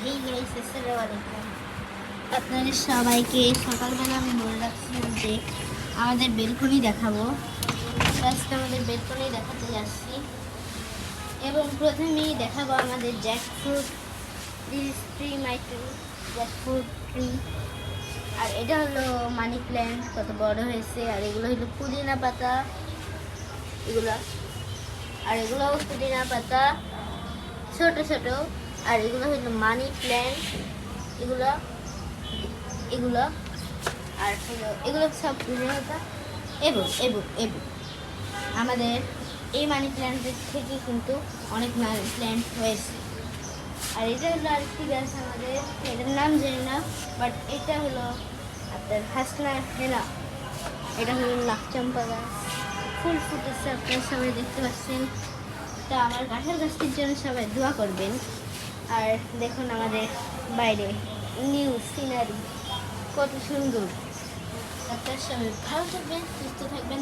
Hey guys, আসসালামু আলাইকুম। আপনাদের সবাইকে সকালবেলা আমি বলে রাখছিলাম যে আমাদের বেলকনি দেখাবো। আজকে আমাদের বেলকনি দেখাতে যাচ্ছি এবং প্রথমেই দেখাবো আমাদের জ্যাকফ্রুট ট্রি মাইটেল জ্যাকফ্রুট ট্রি। আর এটা হলো মানি প্ল্যান্ট, কত বড় হয়েছে। আর এগুলো হলো পুদিনা পাতা, এগুলো। আর এগুলোও পুদিনা পাতা, ছোট ছোট। আর এগুলো হলো মানি প্ল্যান্ট, এগুলো এগুলো। আর হলো এগুলো সব পুদিনা পাতা। এবং এবং এবং আমাদের এই মানি প্ল্যান্টের থেকে কিন্তু অনেক মানি প্ল্যান্ট হয়েছে। আর এটা হলো আরেকটি গাছ, আমাদের এটার নাম জানি না, বাট এটা হলো আপনার হাসনা হেনা। এটা হলো লাকচম্পা গাছ, ফুল ফুটেছে, আপনারা সবাই দেখতে পাচ্ছেন। তা আমার কাঁঠাল গাছটির জন্য সবাই দোয়া করবেন। আর দেখুন আমাদের বাইরে নিউ সিনারি কত সুন্দর। আপনার সবাই ভালো থাকবেন, সুস্থ থাকবেন।